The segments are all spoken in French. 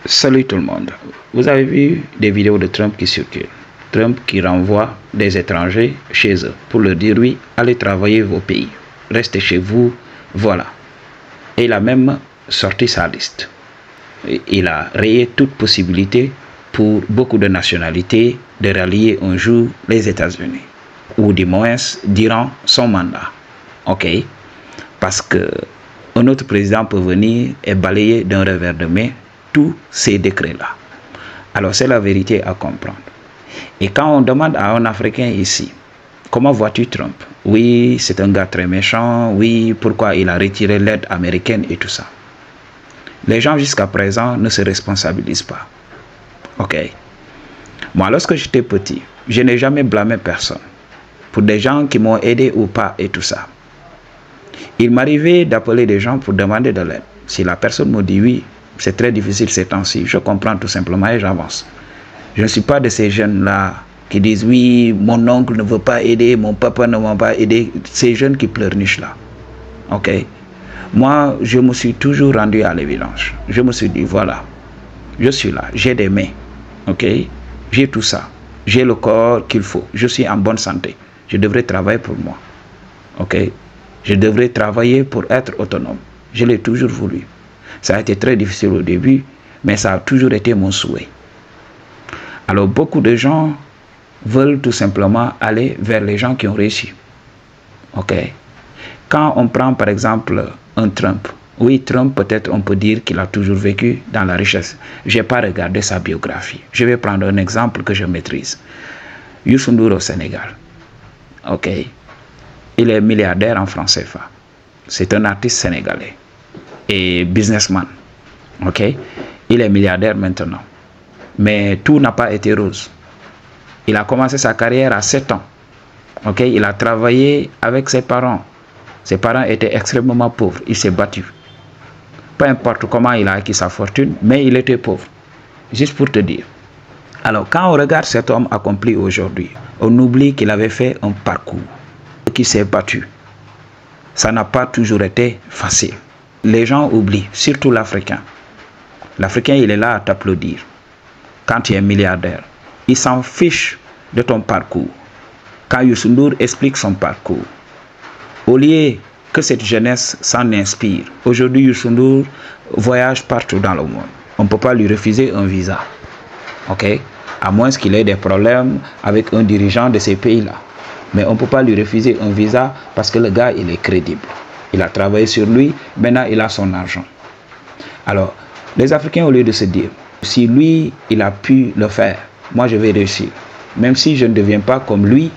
Salut tout le monde. Vous avez vu des vidéos de Trump qui circulent. Trump qui renvoie des étrangers chez eux pour leur dire oui, allez travailler vos pays. Restez chez vous, voilà. Et il a même sorti sa liste. Il a rayé toute possibilité pour beaucoup de nationalités de rallier un jour les États-Unis. Ou du moins durant son mandat. Ok? Parce que un autre président peut venir et balayer d'un revers de main tous ces décrets-là. Alors c'est la vérité à comprendre. Et quand on demande à un Africain ici, comment vois-tu Trump? Oui, c'est un gars très méchant. Oui, pourquoi il a retiré l'aide américaine et tout ça. Les gens jusqu'à présent ne se responsabilisent pas. Ok. Moi, lorsque j'étais petit, je n'ai jamais blâmé personne pour des gens qui m'ont aidé ou pas et tout ça. Il m'arrivait d'appeler des gens pour demander de l'aide. Si la personne me dit oui, c'est très difficile ces temps-ci, je comprends tout simplement et j'avance. Je ne suis pas de ces jeunes-là qui disent oui, mon oncle ne veut pas aider, mon papa ne m'a pas aidé. Ces jeunes qui pleurnichent là. Ok. Moi, je me suis toujours rendu à l'évidence. Je me suis dit voilà, je suis là, j'ai des mains. Ok. J'ai tout ça. J'ai le corps qu'il faut. Je suis en bonne santé. Je devrais travailler pour moi. Ok. Je devrais travailler pour être autonome. Je l'ai toujours voulu. Ça a été très difficile au début, mais ça a toujours été mon souhait. Alors beaucoup de gens veulent tout simplement aller vers les gens qui ont réussi. Ok. Quand on prend par exemple un Trump, oui, Trump peut-être on peut dire qu'il a toujours vécu dans la richesse. Je n'ai pas regardé sa biographie. Je vais prendre un exemple que je maîtrise. Youssou N'Dour au Sénégal. Ok. Il est milliardaire en francs CFA. C'est un artiste sénégalais et businessman. Ok. Il est milliardaire maintenant. Mais tout n'a pas été rose. Il a commencé sa carrière à 7 ans. Ok. Il a travaillé avec ses parents. Ses parents étaient extrêmement pauvres. Il s'est battu. Peu importe comment il a acquis sa fortune, mais il était pauvre. Juste pour te dire. Alors, quand on regarde cet homme accompli aujourd'hui, on oublie qu'il avait fait un parcours, qu'il s'est battu. Ça n'a pas toujours été facile. Les gens oublient, surtout l'Africain. L'Africain, il est là à t'applaudir. Quand tu es milliardaire, il s'en fiche de ton parcours. Quand Youssou N'Dour explique son parcours, au lieu que cette jeunesse s'en inspire, aujourd'hui Youssou N'Dour voyage partout dans le monde. On ne peut pas lui refuser un visa. Ok? À moins qu'il ait des problèmes avec un dirigeant de ces pays-là. Mais on ne peut pas lui refuser un visa parce que le gars, il est crédible. Il a travaillé sur lui, maintenant il a son argent. Alors, les Africains, au lieu de se dire, si lui, il a pu le faire, moi je vais réussir. Même si je ne deviens pas comme lui,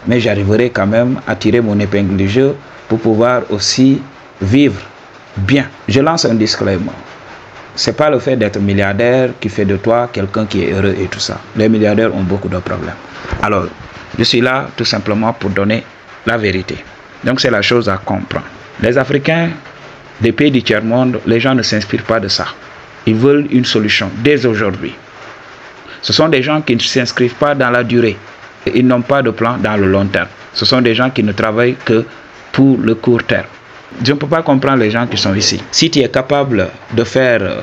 mais j'arriverai quand même à tirer mon épingle du jeu pour pouvoir aussi vivre bien. Je lance un disclaimer. Ce n'est pas le fait d'être milliardaire qui fait de toi quelqu'un qui est heureux et tout ça. Les milliardaires ont beaucoup de problèmes. Alors, je suis là tout simplement pour donner la vérité. Donc c'est la chose à comprendre. Les Africains des pays du tiers-monde, les gens ne s'inspirent pas de ça. Ils veulent une solution dès aujourd'hui. Ce sont des gens qui ne s'inscrivent pas dans la durée. Ils n'ont pas de plan dans le long terme. Ce sont des gens qui ne travaillent que pour le court terme. Je ne peux pas comprendre les gens qui sont ici. Si tu es capable de faire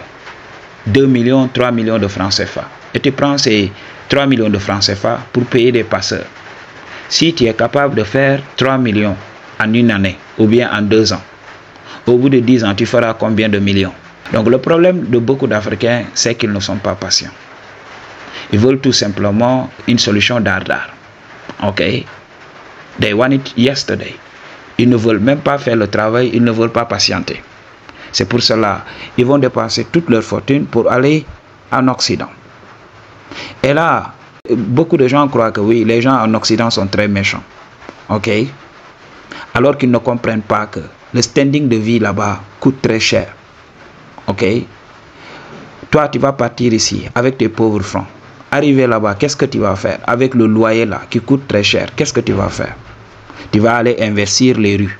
2 millions, 3 millions de francs CFA, et tu prends ces 3 millions de francs CFA pour payer des passeurs. Si tu es capable de faire 3 millions en une année, ou bien en 2 ans, au bout de 10 ans, tu feras combien de millions? Donc le problème de beaucoup d'Africains, c'est qu'ils ne sont pas patients. Ils veulent tout simplement une solution dardard. Ok? They want it yesterday. Ils ne veulent même pas faire le travail, ils ne veulent pas patienter. C'est pour cela ils vont dépenser toute leur fortune pour aller en Occident. Et là, beaucoup de gens croient que oui, les gens en Occident sont très méchants. Ok? Alors qu'ils ne comprennent pas que le standing de vie là-bas coûte très cher. Ok? Toi, tu vas partir ici avec tes pauvres francs. Arriver là-bas, qu'est-ce que tu vas faire? Avec le loyer là, qui coûte très cher, qu'est-ce que tu vas faire? Tu vas aller investir les rues.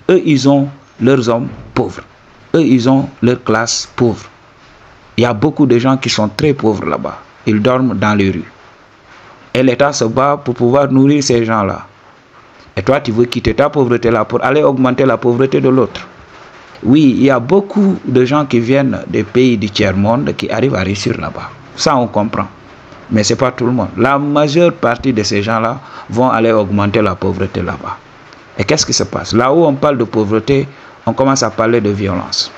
Eux, ils ont leurs hommes pauvres. Eux, ils ont leur classe pauvre. Il y a beaucoup de gens qui sont très pauvres là-bas. Ils dorment dans les rues. Et l'État se bat pour pouvoir nourrir ces gens-là. Et toi, tu veux quitter ta pauvreté là pour aller augmenter la pauvreté de l'autre. Oui, il y a beaucoup de gens qui viennent des pays du tiers-monde qui arrivent à réussir là-bas. Ça, on comprend. Mais ce n'est pas tout le monde. La majeure partie de ces gens-là vont aller augmenter la pauvreté là-bas. Et qu'est-ce qui se passe? Là où on parle de pauvreté, on commence à parler de violence.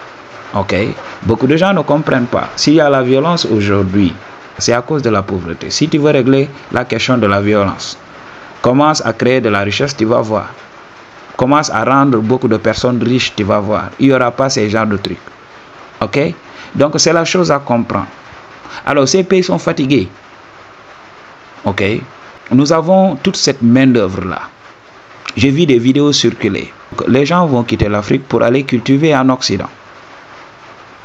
Ok? Beaucoup de gens ne comprennent pas. S'il y a la violence aujourd'hui, c'est à cause de la pauvreté. Si tu veux régler la question de la violence, commence à créer de la richesse, tu vas voir. Commence à rendre beaucoup de personnes riches, tu vas voir. Il n'y aura pas ces genres de trucs. Ok? Donc c'est la chose à comprendre. Alors ces pays sont fatigués. Ok? Nous avons toute cette main-d'œuvre là. J'ai vu des vidéos circuler. Les gens vont quitter l'Afrique pour aller cultiver en Occident.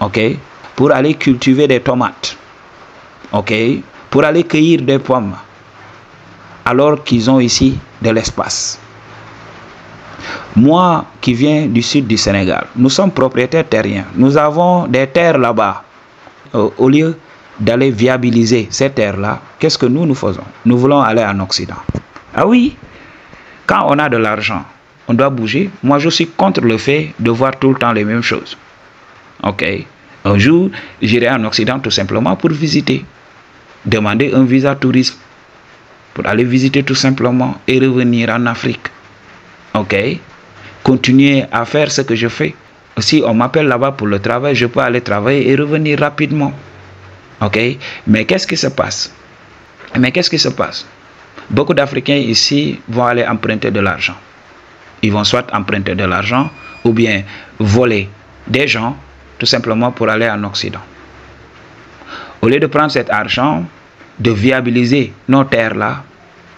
Ok? Pour aller cultiver des tomates. Ok? Pour aller cueillir des pommes. Alors qu'ils ont ici de l'espace. Moi qui viens du sud du Sénégal, nous sommes propriétaires terriens. Nous avons des terres là-bas. Au lieu d'aller viabiliser ces terres-là, qu'est-ce que nous faisons? Nous voulons aller en Occident. Ah oui? Quand on a de l'argent, on doit bouger. Moi, je suis contre le fait de voir tout le temps les mêmes choses. Ok? Un jour, j'irai en Occident tout simplement pour visiter. Demander un visa tourisme. Pour aller visiter tout simplement et revenir en Afrique. Ok? Continuer à faire ce que je fais. Si on m'appelle là-bas pour le travail, je peux aller travailler et revenir rapidement. Ok? Mais qu'est-ce qui se passe? Beaucoup d'Africains ici vont aller emprunter de l'argent. Ils vont soit emprunter de l'argent ou bien voler des gens tout simplement pour aller en Occident. Au lieu de prendre cet argent, de viabiliser nos terres là,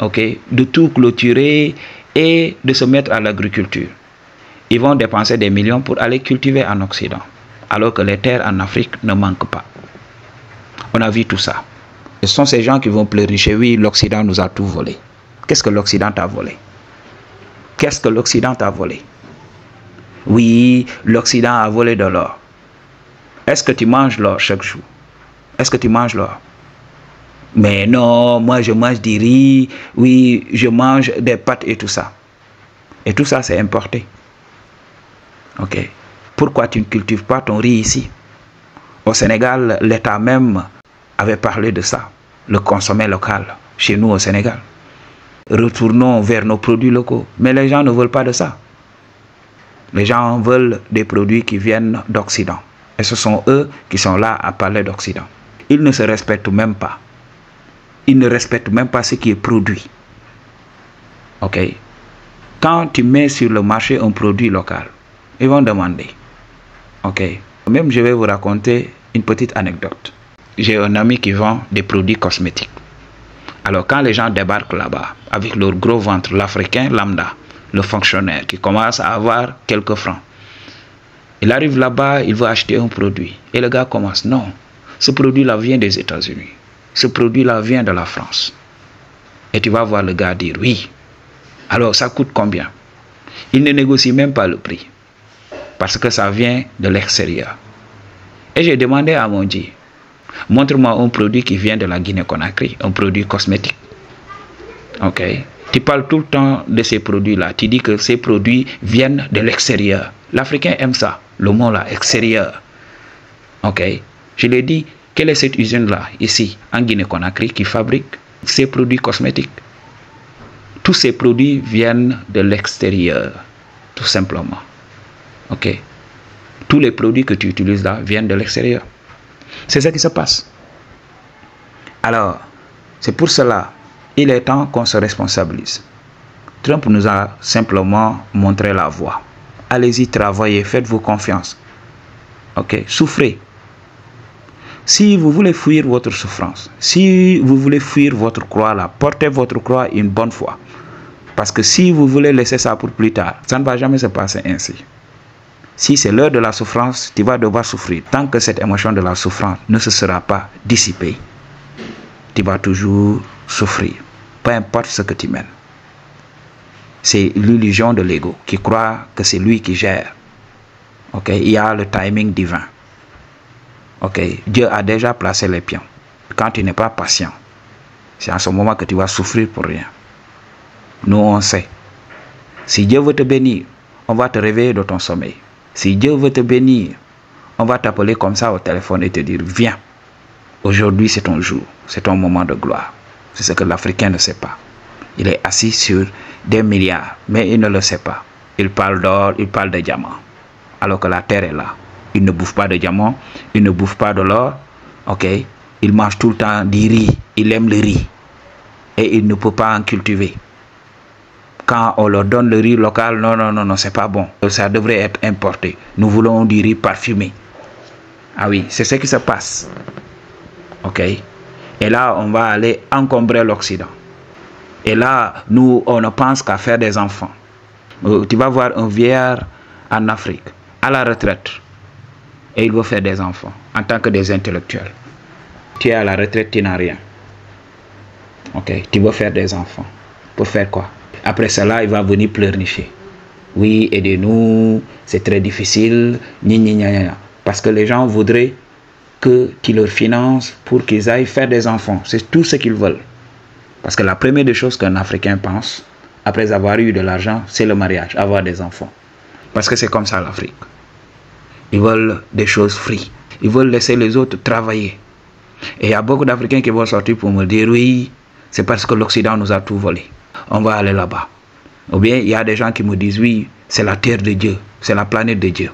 ok, de tout clôturer et de se mettre à l'agriculture. Ils vont dépenser des millions pour aller cultiver en Occident, alors que les terres en Afrique ne manquent pas. On a vu tout ça. Ce sont ces gens qui vont pleurnicher, oui, l'Occident nous a tout volé. Qu'est-ce que l'Occident t'a volé? Qu'est-ce que l'Occident t'a volé? Oui, l'Occident a volé de l'or. Est-ce que tu manges l'or chaque jour? Est-ce que tu manges l'or? Mais non, moi je mange du riz, oui, je mange des pâtes et tout ça. Et tout ça c'est importé. Ok. Pourquoi tu ne cultives pas ton riz ici? Au Sénégal, l'État même avait parlé de ça, le consommer local, chez nous au Sénégal. Retournons vers nos produits locaux. Mais les gens ne veulent pas de ça. Les gens veulent des produits qui viennent d'Occident. Et ce sont eux qui sont là à parler d'Occident. Ils ne se respectent même pas. Ils ne respectent même pas ce qui est produit. Ok? Quand tu mets sur le marché un produit local, ils vont demander. Ok? Même je vais vous raconter une petite anecdote. J'ai un ami qui vend des produits cosmétiques. Alors quand les gens débarquent là-bas, avec leur gros ventre, l'Africain lambda, le fonctionnaire qui commence à avoir quelques francs, il arrive là-bas, il veut acheter un produit. Et le gars commence, non, ce produit-là vient des États-Unis. Ce produit-là vient de la France. Et tu vas voir le gars dire, oui. Alors ça coûte combien? Il ne négocie même pas le prix. Parce que ça vient de l'extérieur. Et j'ai demandé à mon Dieu, montre-moi un produit qui vient de la Guinée-Conakry, un produit cosmétique. Ok? Tu parles tout le temps de ces produits-là. Tu dis que ces produits viennent de l'extérieur. L'Africain aime ça, le mot là, extérieur. Ok? Je lui ai dit, quelle est cette usine-là, ici, en Guinée-Conakry, qui fabrique ces produits cosmétiques? Tous ces produits viennent de l'extérieur, tout simplement. Ok? Tous les produits que tu utilises là viennent de l'extérieur. C'est ça qui se passe. Alors, c'est pour cela, il est temps qu'on se responsabilise. Trump nous a simplement montré la voie. Allez-y, travaillez, faites-vous confiance. Ok? Souffrez. Si vous voulez fuir votre souffrance, si vous voulez fuir votre croix là, portez votre croix une bonne fois. Parce que si vous voulez laisser ça pour plus tard, ça ne va jamais se passer ainsi. Si c'est l'heure de la souffrance, tu vas devoir souffrir. Tant que cette émotion de la souffrance ne se sera pas dissipée, tu vas toujours souffrir. Peu importe ce que tu mènes. C'est l'illusion de l'ego qui croit que c'est lui qui gère. Ok? Il y a le timing divin. Ok? Dieu a déjà placé les pions. Quand tu n'es pas patient, c'est en ce moment que tu vas souffrir pour rien. Nous, on sait. Si Dieu veut te bénir, on va te réveiller de ton sommeil. Si Dieu veut te bénir, on va t'appeler comme ça au téléphone et te dire, viens. Aujourd'hui, c'est ton jour. C'est ton moment de gloire. C'est ce que l'Africain ne sait pas. Il est assis sur des milliards, mais il ne le sait pas. Il parle d'or, il parle de diamants. Alors que la terre est là. Il ne bouffe pas de diamants, il ne bouffe pas de l'or. Ok? Il mange tout le temps du riz. Il aime le riz. Et il ne peut pas en cultiver. Quand on leur donne le riz local, non, non, non, non, c'est pas bon. Ça devrait être importé. Nous voulons du riz parfumé. Ah oui, c'est ce qui se passe. Ok? Et là, on va aller encombrer l'Occident. Et là, nous, on ne pense qu'à faire des enfants. Tu vas voir un vieillard en Afrique, à la retraite, et il veut faire des enfants, en tant que des intellectuels. Tu es à la retraite, tu n'as rien. Ok? Tu veux faire des enfants. Pour faire quoi? Après cela, il va venir pleurnicher. Oui, aidez-nous, c'est très difficile, parce que les gens voudraient que tu leur finances pour qu'ils aillent faire des enfants. C'est tout ce qu'ils veulent. Parce que la première des choses qu'un Africain pense, après avoir eu de l'argent, c'est le mariage, avoir des enfants. Parce que c'est comme ça l'Afrique. Ils veulent des choses free. Ils veulent laisser les autres travailler. Et il y a beaucoup d'Africains qui vont sortir pour me dire, oui, c'est parce que l'Occident nous a tout volé. On va aller là-bas. Ou bien il y a des gens qui me disent, oui, c'est la terre de Dieu, c'est la planète de Dieu.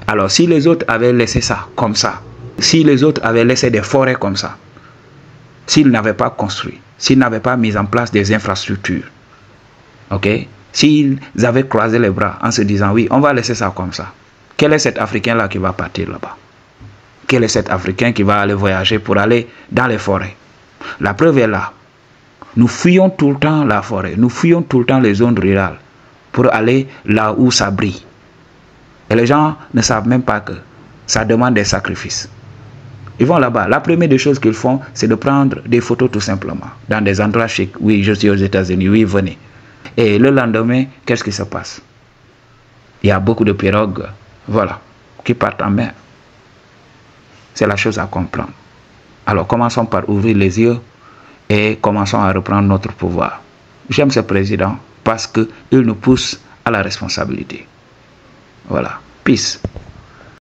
Alors si les autres avaient laissé ça comme ça, si les autres avaient laissé des forêts comme ça, s'ils n'avaient pas construit, s'ils n'avaient pas mis en place des infrastructures, ok, s'ils avaient croisé les bras en se disant, oui, on va laisser ça comme ça, quel est cet Africain-là qui va partir là-bas? Quel est cet Africain qui va aller voyager pour aller dans les forêts? La preuve est là. Nous fuyons tout le temps la forêt, nous fuyons tout le temps les zones rurales pour aller là où ça brille. Et les gens ne savent même pas que ça demande des sacrifices. Ils vont là-bas. La première des choses qu'ils font, c'est de prendre des photos tout simplement. Dans des endroits chics. Oui, je suis aux États-Unis. Oui, venez. Et le lendemain, qu'est-ce qui se passe? Il y a beaucoup de pirogues, voilà, qui partent en mer. C'est la chose à comprendre. Alors, commençons par ouvrir les yeux et commençons à reprendre notre pouvoir. J'aime ce président parce qu'il nous pousse à la responsabilité. Voilà. Peace.